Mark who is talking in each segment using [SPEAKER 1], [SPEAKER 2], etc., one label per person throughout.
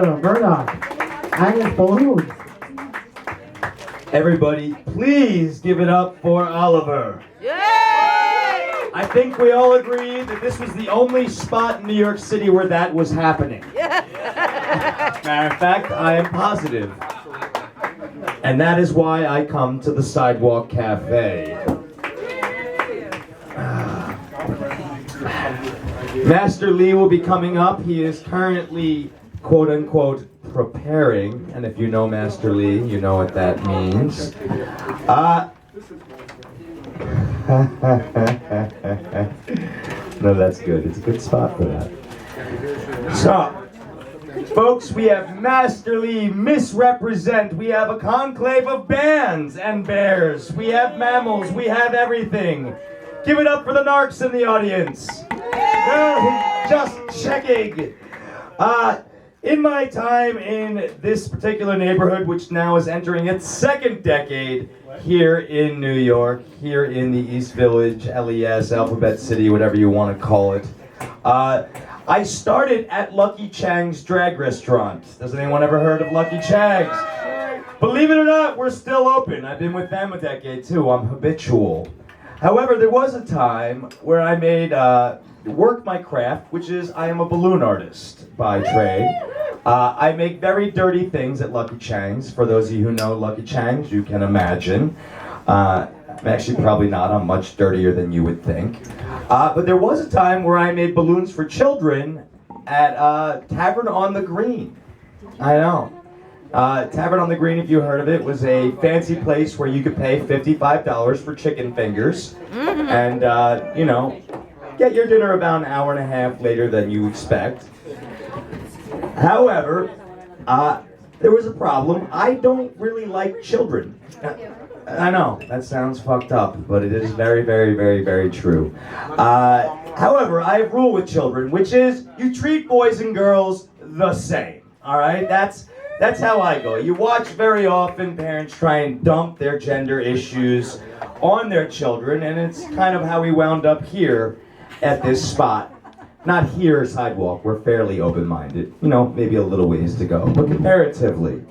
[SPEAKER 1] Murdoch and his balloons.
[SPEAKER 2] Everybody, please give it up for Oliver.
[SPEAKER 3] Yay!
[SPEAKER 2] I think we all agree that this was the only spot in New York City where that was happening. Matter of fact, I am positive. And that is why I come to the Sidewalk Café. Master Lee will be coming up. He is currently, quote unquote, preparing. And if you know Master Lee, you know what that means. No, that's good. It's a good spot for that. So, folks, we have Master Lee misrepresent. We have a conclave of bands and bears. We have mammals. We have everything. Give it up for the narcs in the audience. Just checking. In my time in this particular neighborhood, which now is entering its second decade here in New York, here in the East Village, LES, Alphabet City, whatever you want to call it, I started at Lucky Chang's Drag Restaurant. Does anyone ever heard of Lucky Chang's? Believe it or not, we're still open. I've been with them a decade too. I'm habitual. However, there was a time where I made work my craft, which is I am a balloon artist by trade. I make very dirty things at Lucky Chang's. For those of you who know Lucky Chang's, you can imagine. I'm actually probably not. I'm much dirtier than you would think. But there was a time where I made balloons for children at Tavern on the Green. I know. Tavern on the Green, if you heard of it, was a fancy place where you could pay $55 for chicken fingers. And, you know, get your dinner about an hour and a half later than you expect. However, there was a problem. I don't really like children. I know, that sounds fucked up, but it is very, very, very, very true. However, I have a rule with children, which is you treat boys and girls the same. All right? That's how I go. You watch very often parents try and dump their gender issues on their children, and it's kind of how we wound up here at this spot. Not here, Sidewalk. We're fairly open-minded. You know, maybe a little ways to go, but comparatively.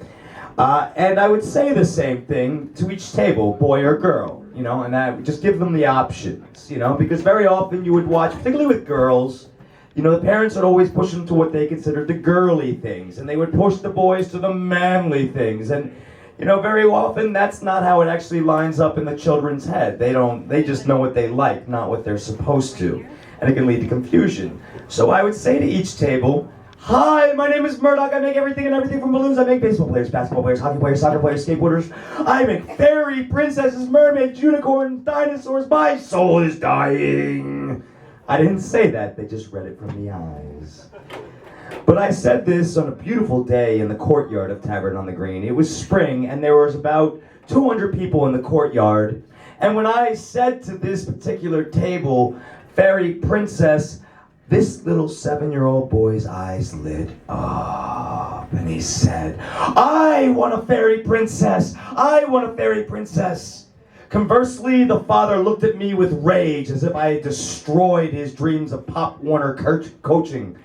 [SPEAKER 2] And I would say the same thing to each table, boy or girl, you know, and I would just give them the options, you know, because very often you would watch, particularly with girls, you know, the parents would always push them to what they considered the girly things, and they would push the boys to the manly things, and, you know, very often that's not how it actually lines up in the children's head. They just know what they like, not what they're supposed to, and it can lead to confusion. So I would say to each table, hi, my name is Murdoch. I make everything and everything from balloons. I make baseball players, basketball players, hockey players, soccer players, skateboarders. I make fairy, princesses, mermaids, unicorns, dinosaurs. My soul is dying. I didn't say that. They just read it from the eyes. But I said this on a beautiful day in the courtyard of Tavern on the Green. It was spring, and there was about 200 people in the courtyard. And when I said to this particular table, fairy princess, this little 7-year-old boy's eyes lit up, and he said, I want a fairy princess! I want a fairy princess! Conversely, the father looked at me with rage, as if I had destroyed his dreams of Pop Warner coaching.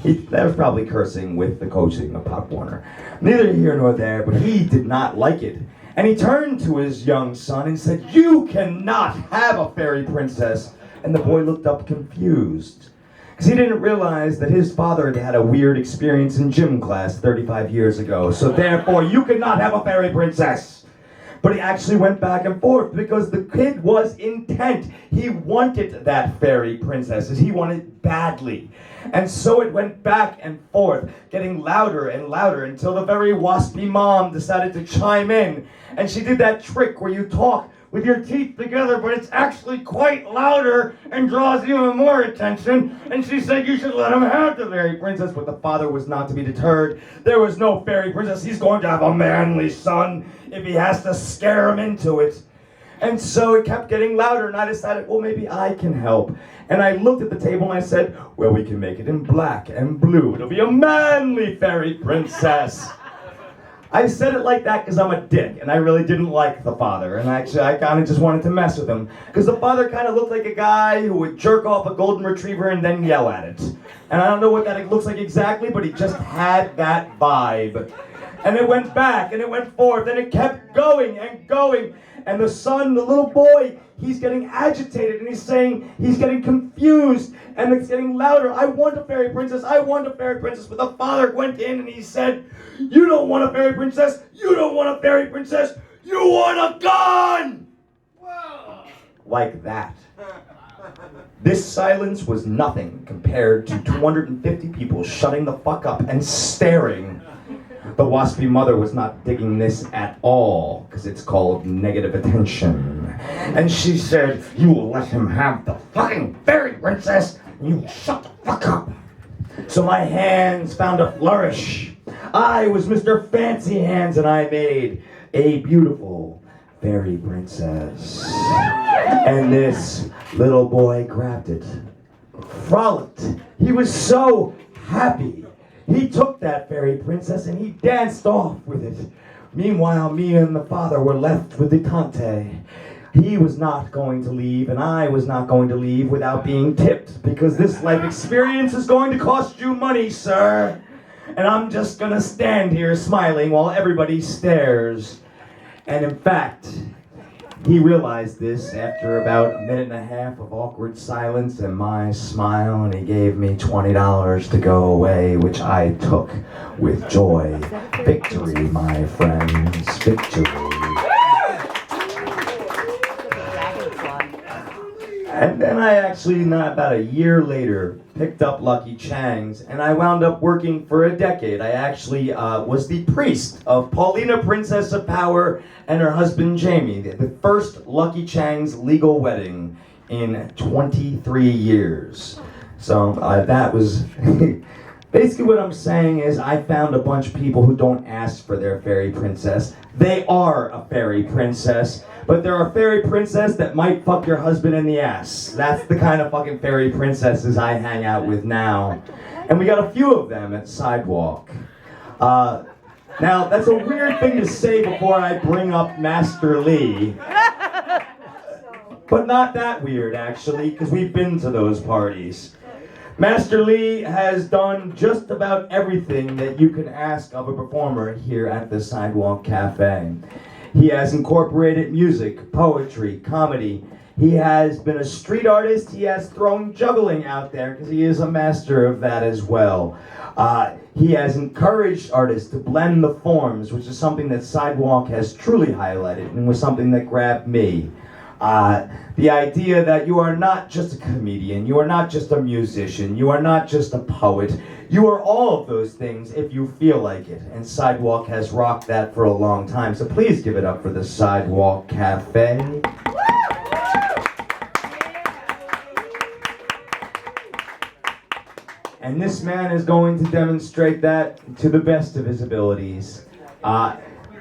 [SPEAKER 2] That was probably cursing with the coaching of Pop Warner. Neither here nor there, but he did not like it. And he turned to his young son and said, you cannot have a fairy princess! And the boy looked up confused, because he didn't realize that his father had had a weird experience in gym class 35 years ago. So therefore, you cannot have a fairy princess. But he actually went back and forth because the kid was intent. He wanted that fairy princess, as he wanted badly. And so it went back and forth, getting louder and louder, until the very waspy mom decided to chime in. And she did that trick where you talk with your teeth together, but it's actually quite louder and draws even more attention. And she said you should let him have the fairy princess, but the father was not to be deterred. There was no fairy princess. He's going to have a manly son if he has to scare him into it. And so it kept getting louder, and I decided, well, maybe I can help. And I looked at the table and I said, well, we can make it in black and blue. It'll be a manly fairy princess. I said it like that because I'm a dick, and I really didn't like the father, and actually I kind of just wanted to mess with him, because the father kind of looked like a guy who would jerk off a golden retriever and then yell at it. And I don't know what that looks like exactly, but he just had that vibe. And it went back, and it went forth, and it kept going and going. And the son, the little boy, he's getting agitated, and he's saying, he's getting confused, and it's getting louder. I want a fairy princess, I want a fairy princess. But the father went in and he said, you don't want a fairy princess, you don't want a fairy princess, you want a gun! Whoa. Like that. This silence was nothing compared to 250 people shutting the fuck up and staring. The waspy mother was not digging this at all, because it's called negative attention. And she said, you will let him have the fucking fairy princess, and you shut the fuck up. So my hands found a flourish. I was Mr. Fancy Hands, and I made a beautiful fairy princess. And this little boy grabbed it, frolicked. He was so happy. He took that fairy princess and he danced off with it. Meanwhile, me and the father were left with the tante. He was not going to leave, and I was not going to leave without being tipped, because this life experience is going to cost you money, sir. And I'm just gonna stand here smiling while everybody stares. And in fact, he realized this after about a minute and a half of awkward silence and my smile, and he gave me $20 to go away, which I took with joy. Victory, my friends, victory. And then I actually, about a year later, picked up Lucky Chang's, and I wound up working for a decade. I actually was the priest of Paulina, Princess of Power, and her husband Jamie, the first Lucky Chang's legal wedding in 23 years. So that was... Basically what I'm saying is I found a bunch of people who don't ask for their fairy princess. They are a fairy princess, but they're a fairy princess that might fuck your husband in the ass. That's the kind of fucking fairy princesses I hang out with now. And we got a few of them at Sidewalk. Now, that's a weird thing to say before I bring up Master Lee. But not that weird, actually, because we've been to those parties. Master Lee has done just about everything that you can ask of a performer here at the Sidewalk Café. He has incorporated music, poetry, comedy. He has been a street artist. He has thrown juggling out there because he is a master of that as well. He has encouraged artists to blend the forms, which is something that Sidewalk has truly highlighted and was something that grabbed me. The idea that you are not just a comedian, you are not just a musician, you are not just a poet, you are all of those things if you feel like it. And Sidewalk has rocked that for a long time. So please give it up for the Sidewalk Café. And this man is going to demonstrate that to the best of his abilities.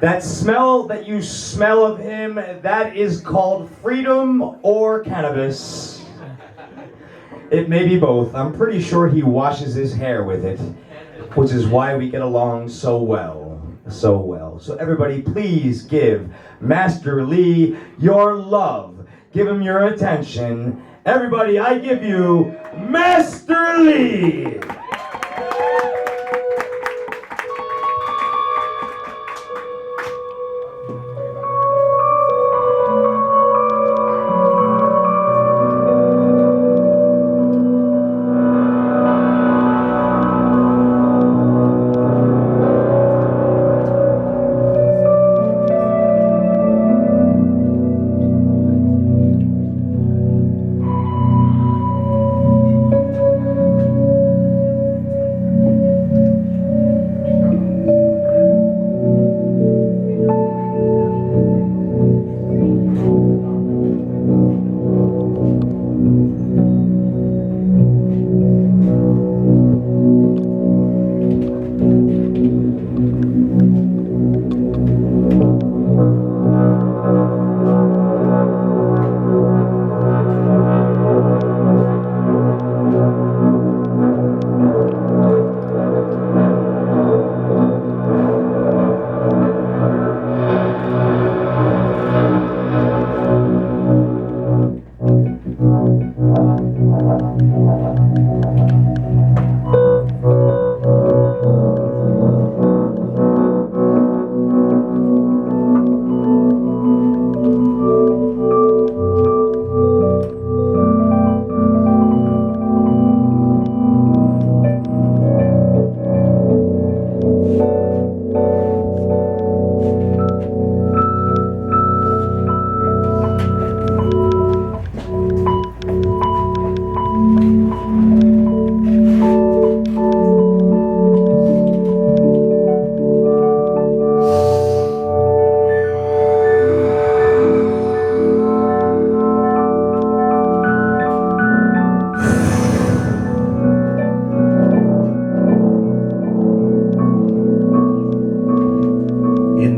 [SPEAKER 2] That smell that you smell of him, that is called freedom or cannabis. It may be both. I'm pretty sure he washes his hair with it, which is why we get along so well. So well. So everybody, please give Master Lee your love. Give him your attention. Everybody, I give you Master Lee!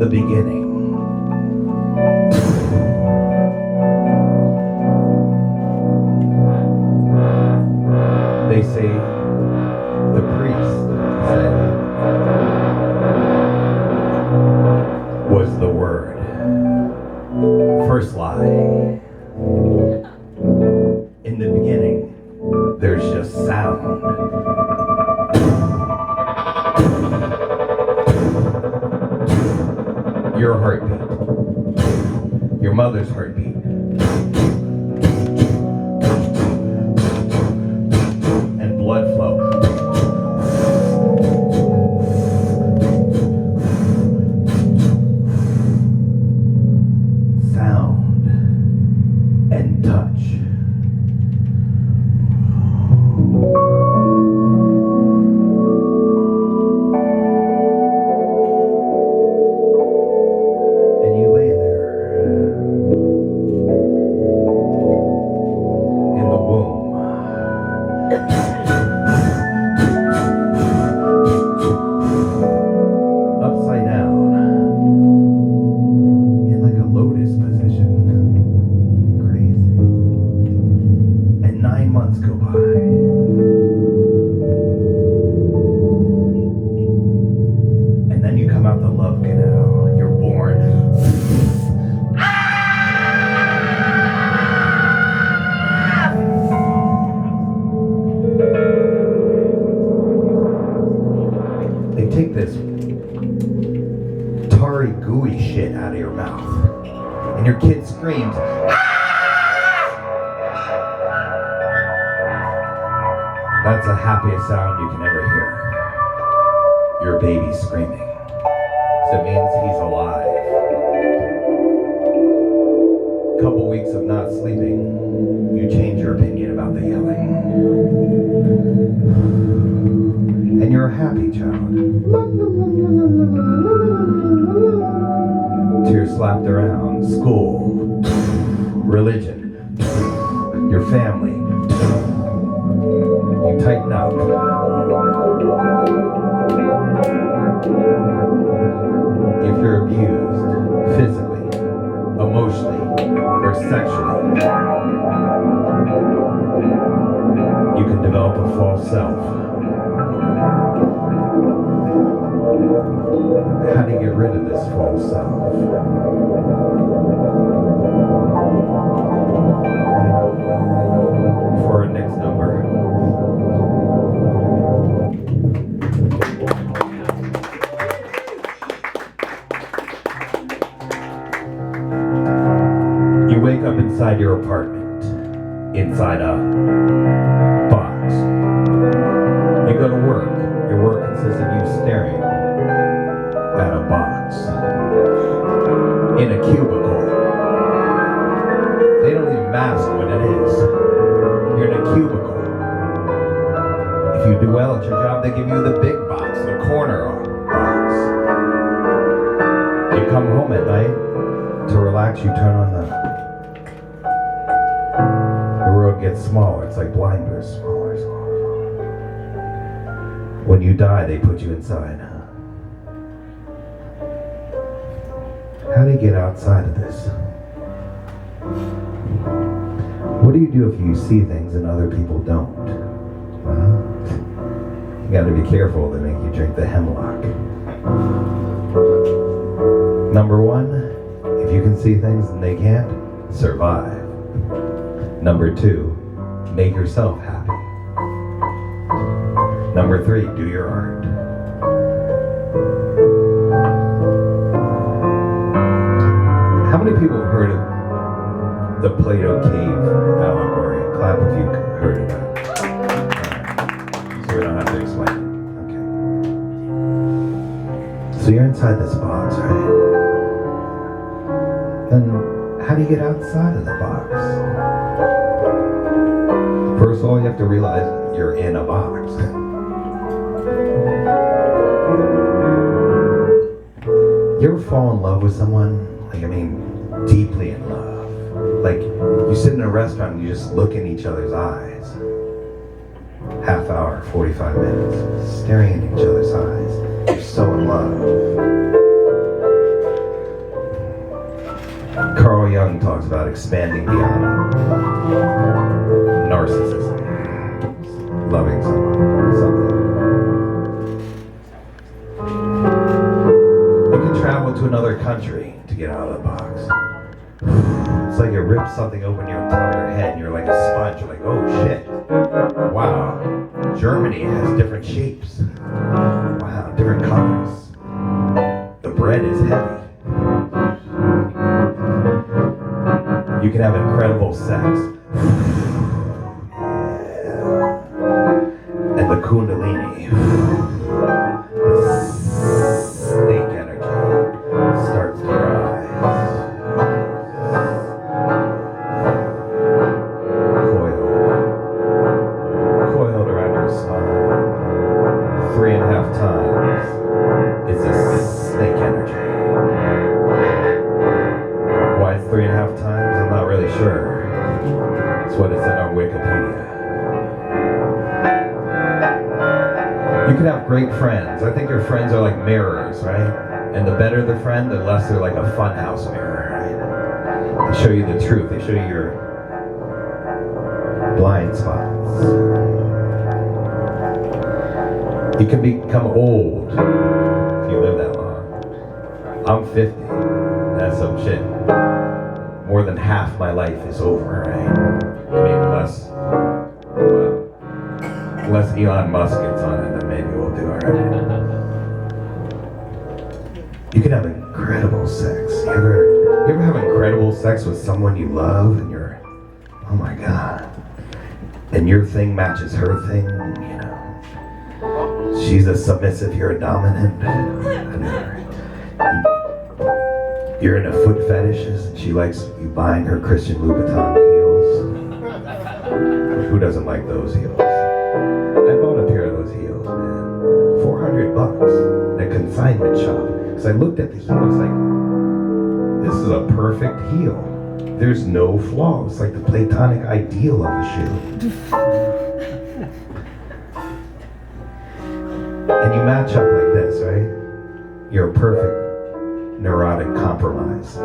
[SPEAKER 2] the beginning. They say, the priest said, was the word. First lie. In the beginning, there's just sound. Your heartbeat. Your mother's heartbeat. And blood flow. Sound and touch. And you lay there in the womb. Upside down. In like a lotus position. Crazy. And 9 months go by. And then you come out the love canal. You're born. They take this tarry gooey shit out of your mouth. And your kid screams. That's the happiest sound you can ever hear. Your baby screaming. So it means he's alive. Couple weeks of not sleeping, you change your opinion about the yelling. And you're a happy child. Tears slapped around. School. Religion. Your family. You tighten up. If you're abused, physically, emotionally, or sexually, you can develop a false self. How do you get rid of this false self? For our next number. You wake up inside your apartment, inside a box. You go to work. Your work consists of you staring at a box in a cubicle. They don't even mask what it is. You're in a cubicle. If you do well at your job, they give you the big box, the corner box. You come home at night to relax, you turn on the world gets smaller. It's like blinders, smaller, smaller. When you die, they put you inside. How do you get outside of this? What do you do if you see things and other people don't? Well, you gotta be careful. They make you drink the hemlock. Number one, if you can see things and they can't, survive. Number two, make yourself happy. Number three, do your art. How many people have heard of the Plato cave allegory? Clap if you've heard of that. Right. So we don't have to explain it. Okay. So you're inside this box, right? Then how do you get outside of the box? First of all, you have to realize you're in a box. You ever fall in love with someone? Like, I mean, deeply in love. Like, you sit in a restaurant and you just look in each other's eyes. Half hour, 45 minutes, staring in each other's eyes. You're so in love. expanding beyond narcissism, loving something. You can travel to another country to get out of the box. It's like it rips something open on top of your head and you're like a sponge. You're like, oh shit. Wow. Germany has different shapes. Wow, different colors. The bread is heavy. You can have incredible sex. And the kundalini, the snake energy starts to rise. Coiled around your spine, 3.5 times is a snake energy. Why it's 3.5 times? I'm not really sure. It's what it said on Wikipedia. You can have great friends. I think your friends are like mirrors, right? And the better the friend, the less they're like a funhouse mirror, right? They show you the truth. They show you your blind spots. You can become old if you live that long. I'm 50. That's some shit. More than half my life is over, right? I mean, unless Elon Musk gets on it, then maybe we'll do alright. You can have incredible sex. You ever have incredible sex with someone you love and you're, oh my god, and your thing matches her thing, you know? She's a submissive, you're a dominant. You're into foot fetishes and she likes you buying her Christian Louboutin heels. Who doesn't like those heels? I bought a pair of those heels, man. $400 at a consignment shop. Because I looked at the heel, I was like, this is a perfect heel. There's no flaw. It's like the platonic ideal of a shoe. And you match up like this, right? You're a perfect neurotic compromise.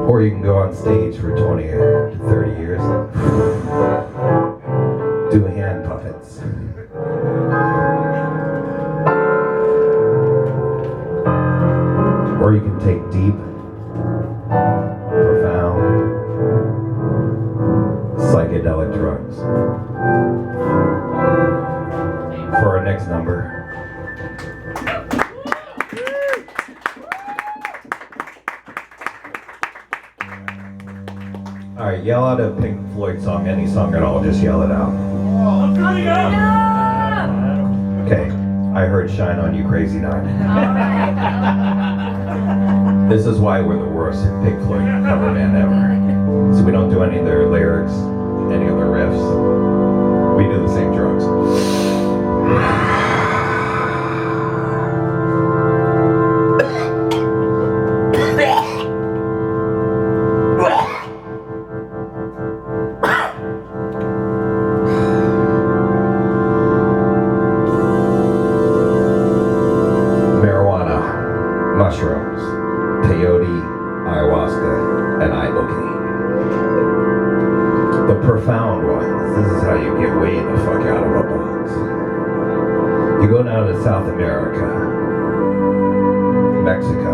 [SPEAKER 2] Or you can go on stage for 20 to 30 years and do hand puppets. Or you can take deep, profound, psychedelic drugs. For our next number. Alright, yell out a Pink Floyd song, any song at all, just yell it out. Okay, I heard Shine On You Crazy Night. This is why we're the worst Pink Floyd cover band ever. So we don't do any of their lyrics, any of their riffs. We do the same drugs. Marijuana, mushrooms, peyote, ayahuasca, and ibogaine. The profound ones. This is how you get way the fuck out of a box. You go down to South America, Mexico,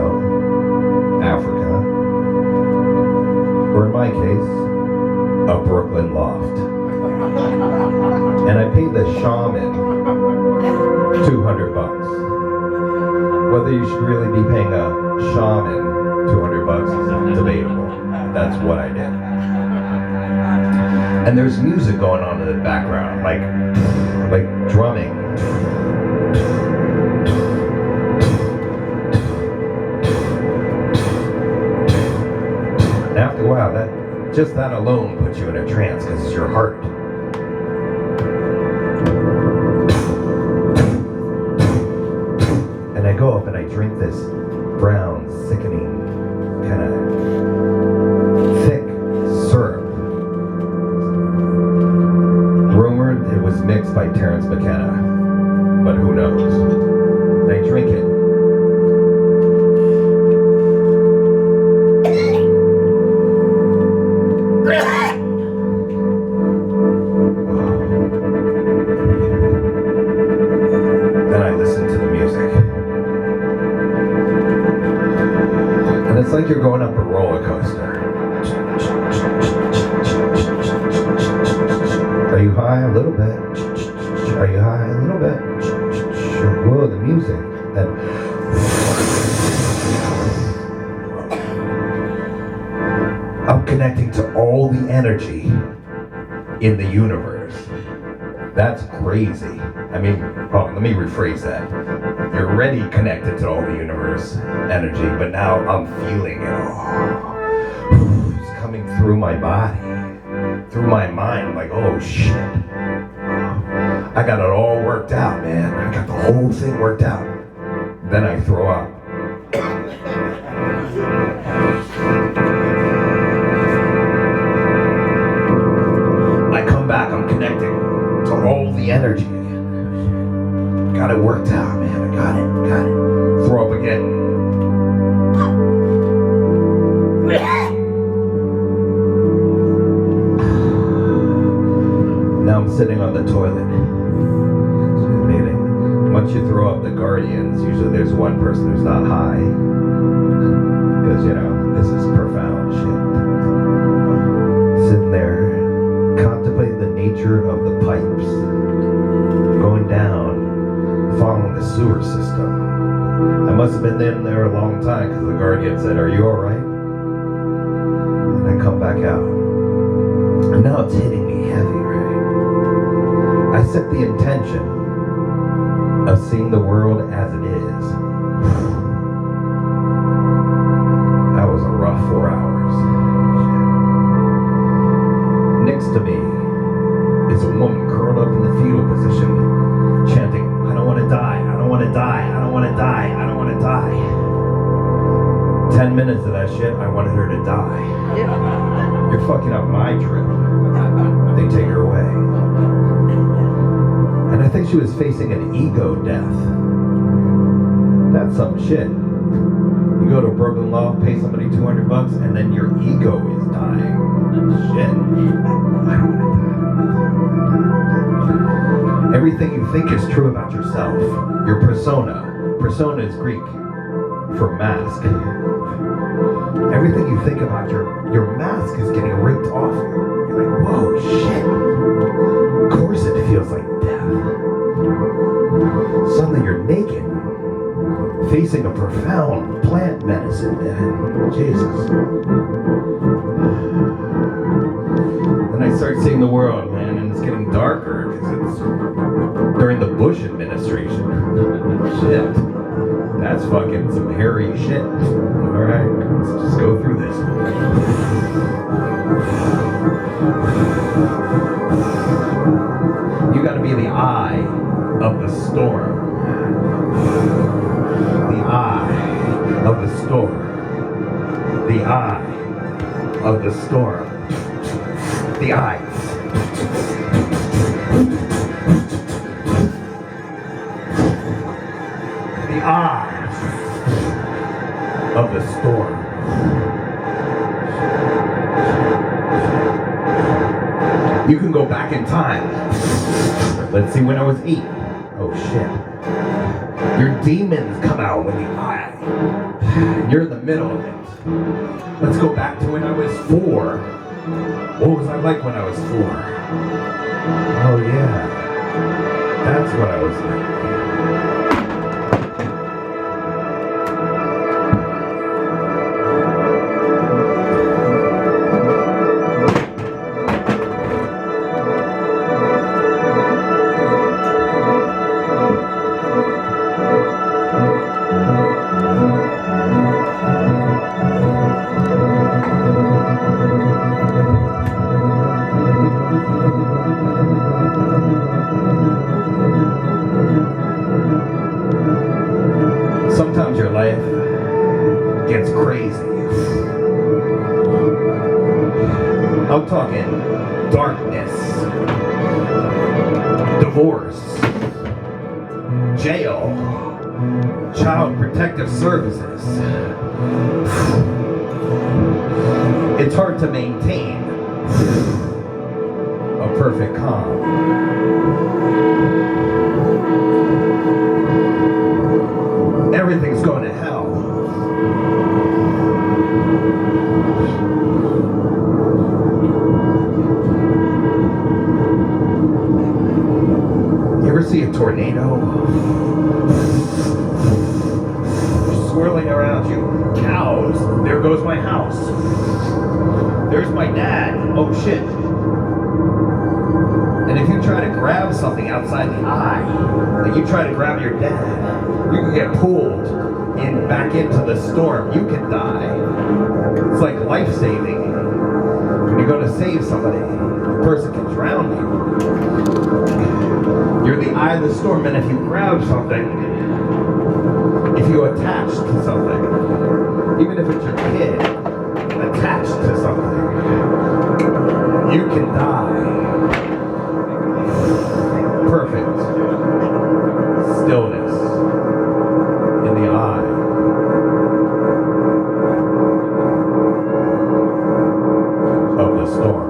[SPEAKER 2] Africa, or in my case, a Brooklyn loft. And I paid the shaman $200. Whether you should really be paying a shaman $200 is debatable. That's what I did. And there's music going on in the background, like drumming. And after a while, that alone puts you in a trance because it's your heart. And I go up and I drink this brown, sickening, kind of thick syrup. Rumored it was mixed by Terence McKenna, but who knows? And I drink it.
[SPEAKER 3] Are you high? A little bit. Are you high? A little bit. Whoa, the music. That. I'm connecting to all the energy in the universe. That's crazy. I mean, let me rephrase that. You're already connected to all the universe energy, but now I'm feeling it all. It's coming through my body, through my mind. I'm like, oh shit. I got it all worked out, man. I got the whole thing worked out. Then I throw up. I come back, I'm connecting to all the energy. Got it worked out, man. I got it. Throw up again. Now I'm sitting on the toilet. Once you throw up the guardians, usually there's one person who's not high. Because, this is profound shit. Sitting there, contemplating the nature of the pipes. Going down, following the sewer system. I must have been in there a long time because the guardian said, "Are you alright?" And I come back out. And now it's hitting me heavy, right? I set the intention of seeing the world as it is. That was a rough 4 hours. Next to me is a woman curled up in the fetal position, chanting, "I don't want to die, I don't want to die, I don't want to die, I don't want to die." 10 minutes of that shit, I wanted her to die. You're fucking up my trip. They take her away. And I think she was facing an ego death. That's some shit. You go to Brooklyn Law, pay somebody $200, and then your ego is dying. Shit. I don't want to die. Everything you think is true about yourself, your persona. Persona is Greek for mask. Everything you think about your mask is getting ripped off you. You're like, whoa, shit. Of course it feels like death. Suddenly you're naked, facing a profound plant medicine, man. Jesus. Then I start seeing the world, man, and it's getting darker because it's during the Bush administration. Shit. That's fucking some hairy shit. Alright, let's just go through this. You gotta be the eye of the storm. The eye of the storm. The eye of the storm. The eye. The eye of the storm. You can go back in time. Let's see when I was 8. Oh shit. Your demons come out when the eye. You're in the middle of it. Let's go back to when I was 4. What was I like when I was 4? Oh yeah. That's what I was like. Sometimes your life gets crazy. I'm talking darkness, divorce, jail, child protective services. It's hard to maintain a perfect calm. Everything's going to hell. see a tornado swirling around you. Cows. There goes my house. There's my dad. Oh shit. And if you try to grab something outside the eye, like you try to grab your dad, you can get pulled back into the storm. You can die. It's like life-saving. When you go to save somebody, the person can drown you. You're in the eye of the storm, and if you grab something, if you attach to something, even if it's your kid attached to something, you can die. Perfect stillness in the eye. Of the storm.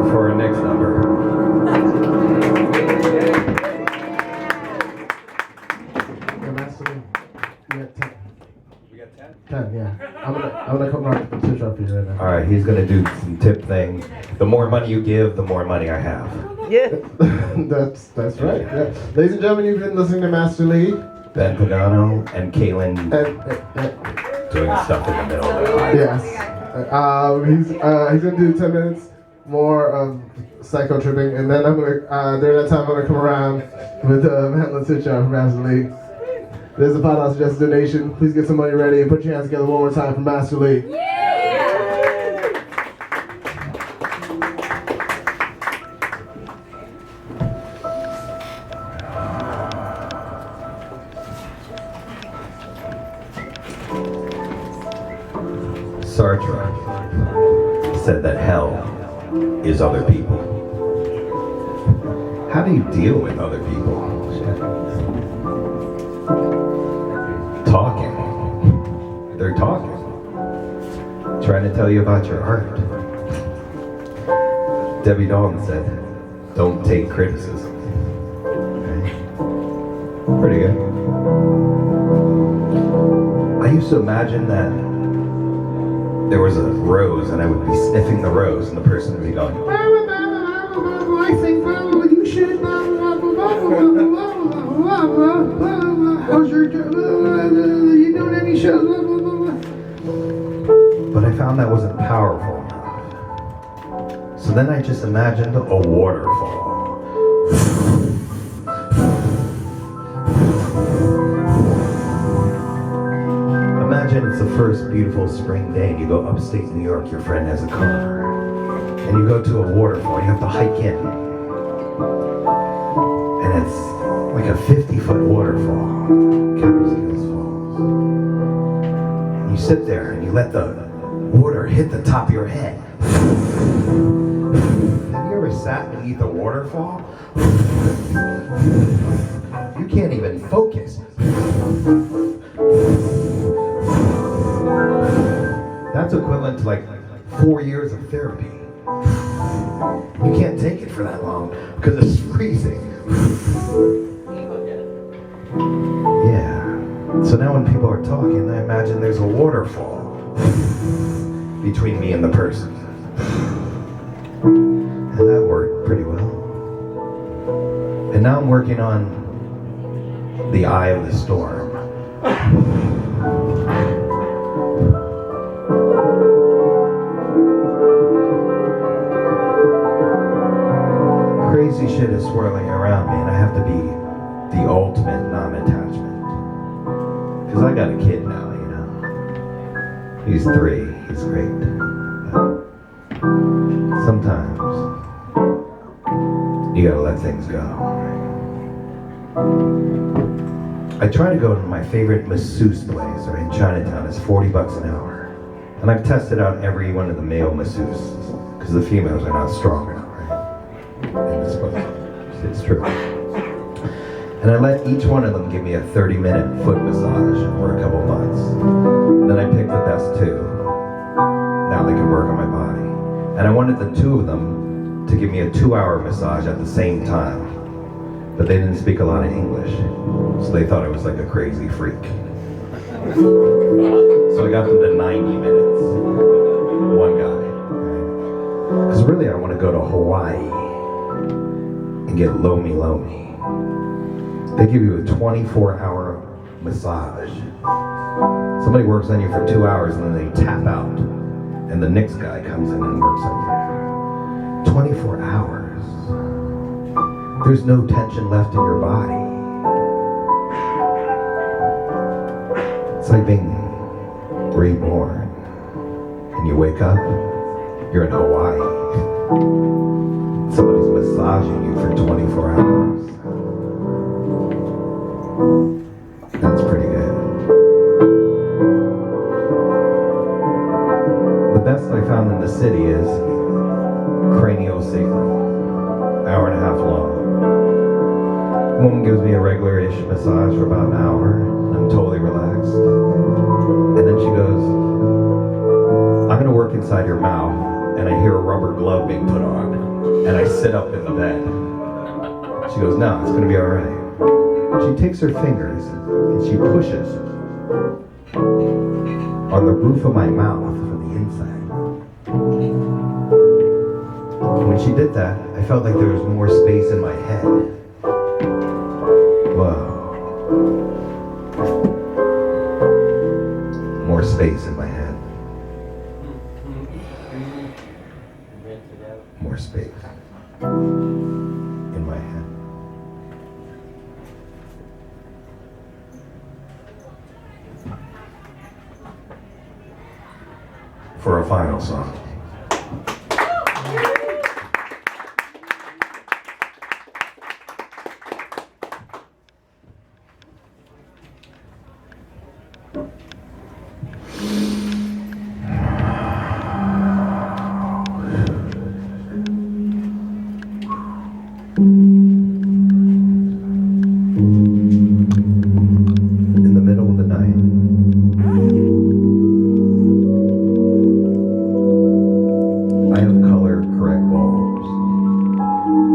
[SPEAKER 3] For our next number. We got 10?
[SPEAKER 1] 10, yeah. I'm gonna come around and switch up for you right now.
[SPEAKER 3] Alright, he's gonna do some tip thing. The more money you give, the more money I have.
[SPEAKER 4] Yeah.
[SPEAKER 1] That's right. Yeah. Ladies and gentlemen, you've been listening to Master Lee.
[SPEAKER 3] Ben Pagano and Kaylin
[SPEAKER 1] And
[SPEAKER 3] doing stuff in the middle of the eye.
[SPEAKER 1] yes. He's gonna do 10 minutes more of psycho tripping, and then I'm gonna during that time I'm gonna come around with Madeline Sitchard from Master Lee. There's a $5 suggested donation. Please get some money ready and put your hands together one more time for Master Lee.
[SPEAKER 3] Sartre said that hell is other people. How do you deal with other people? Talking. They're talking. Trying to tell you about your art. Debbie Dalton said, don't take criticism. Okay. Pretty good. I used to imagine that there was a rose and I would be sniffing the rose and the person would be going, I think you should, how's your, you doing any shows? But I found that wasn't powerful enough. So then I just imagined a waterfall. Imagine it's the first beautiful spring day and you go upstate New York, your friend has a car, and you go to a waterfall, you have to hike in. And it's like a 50-foot waterfall, Catskills Falls. And you sit there and you let the water hit the top of your head. Have you ever sat beneath a waterfall? You can't even focus. That's equivalent to like 4 years of therapy. You can't take it for that long because it's freezing. Yeah. So now when people are talking, I imagine there's a waterfall between me and the person. And that worked pretty well. And now I'm working on the eye of the storm. Crazy shit is swirling around me and I have to be the ultimate non-attachment. Because I got a kid now, you know. He's 3, he's great. But sometimes you gotta let things go. I try to go to my favorite masseuse place or in Chinatown. It's $40 an hour. And I've tested out every one of the male masseuses because the females are not strong enough, right? It's true. And I let each one of them give me a 30-minute foot massage for a couple months. Then I picked the best 2. Now they can work on my body. And I wanted the 2 of them to give me a 2-hour massage at the same time. But they didn't speak a lot of English, so they thought I was like a crazy freak. So I got them to 90 minutes. One guy. Because go to Hawaii and get lomi lomi. They give you a 24-hour massage. Somebody works on you for 2 hours and then they tap out. And the next guy comes in and works on you. 24 hours. There's no tension left in your body. It's like being reborn. And you wake up, you're in Hawaii. Somebody's massaging you for 24 hours. That's pretty good. The best I found in the city is craniosacral, hour and a half long. The woman gives me a regular-ish massage for about an hour, and I'm totally relaxed. And then she goes, I'm gonna work inside your mouth, and I hear a rubber glove being put on, and I sit up in the bed. She goes, no, it's gonna be all right. She takes her fingers, and she pushes on the roof of my mouth from the inside. When she did that, I felt like there was more space in my head. Whoa. More space in my head. More space in my head. For a final song. In the middle of the night, I have color correct bulbs.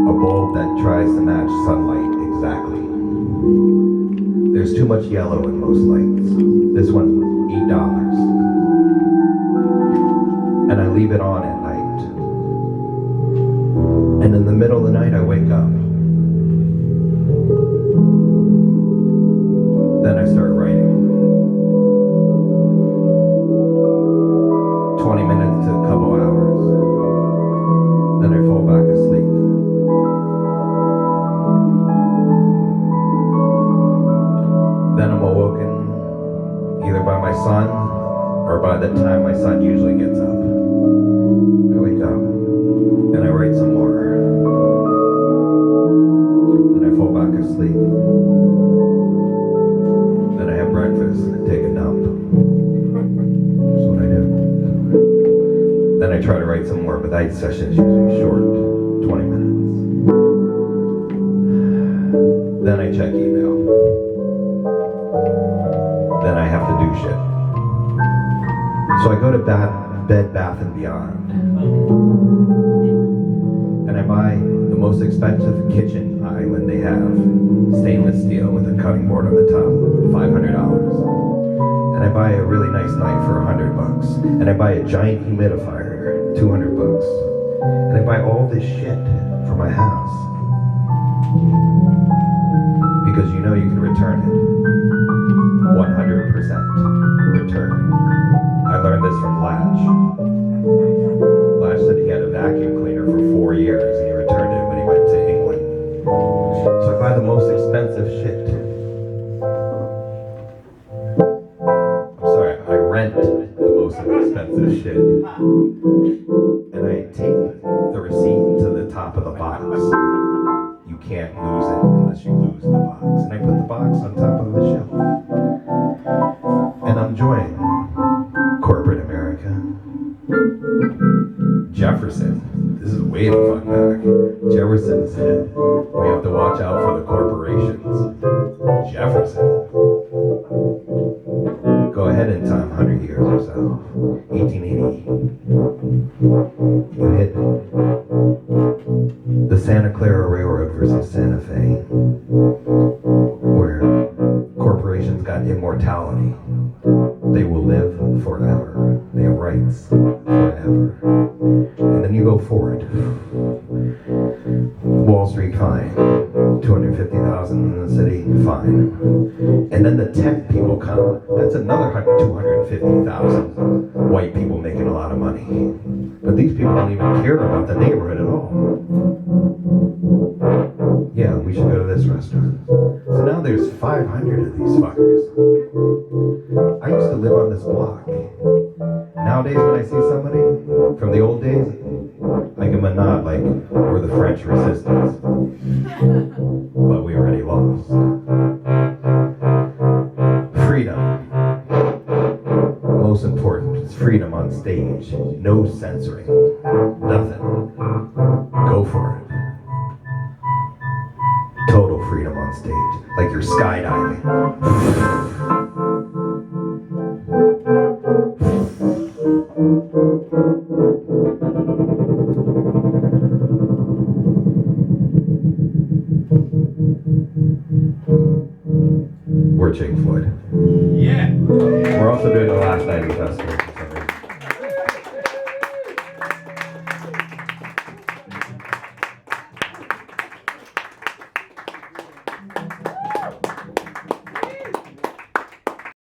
[SPEAKER 3] A bulb that tries to match sunlight exactly. There's too much yellow in most lights. This one's $8. And I leave it on at night. And in the middle of the night I wake up. Then I start writing. 20 minutes to a couple hours. Then I fall back asleep. Then I'm awoken either by my son or by the time my son usually gets up. I wake up and I write some more. Then I fall back asleep. Then I have breakfast and take a dump. That's what I do. Then I try to write some more, but that session is usually short, 20 minutes. Then I check email. Then I have to do shit. So I go to Bed Bath & Beyond. And I buy the most expensive kitchen island they have. Stainless steel with a cutting board on the top, $500. And I buy a really nice knife for $100. And I buy a giant humidifier, $200. And I buy all this shit for my house. Because you know you can return it. 100% return. I learned this from Latch. Latch said he had a vacuum cleaner for 4 years and he returned it when he went to England. So I buy the most expensive shit. I'm sorry, I rent the most expensive shit. And I tape the receipt to the top of the box. You can't lose it unless you lose the box. And I put the box on top of the shelf. And I'm enjoying corporate America. Jefferson, this is way the fuck back. Jefferson said, we have to watch out for the corporations. Jefferson. Go ahead in time, 100 years or so. 1880. You hit the Santa Clara Railroad versus Santa Fe, where corporations got immortality. They will live forever. They have rights forever. And then you go forward. fine. 250,000 in the city, fine. And then the tech people come, that's another 250,000 white people making a lot of money. But these people don't even care about the neighborhood at all. Yeah, we should go to this restaurant. So now there's 500 of these fuckers. I used to live on this block. Nowadays when I see somebody from the old days, I give them a nod like we're the French resistance. But we already lost. Freedom. Most important is freedom on stage. No censoring. Nothing. Go for it. Total freedom on stage. Like you're skydiving. We're Chick Floyd.
[SPEAKER 2] Yeah.
[SPEAKER 3] We're also doing the last night of the festival.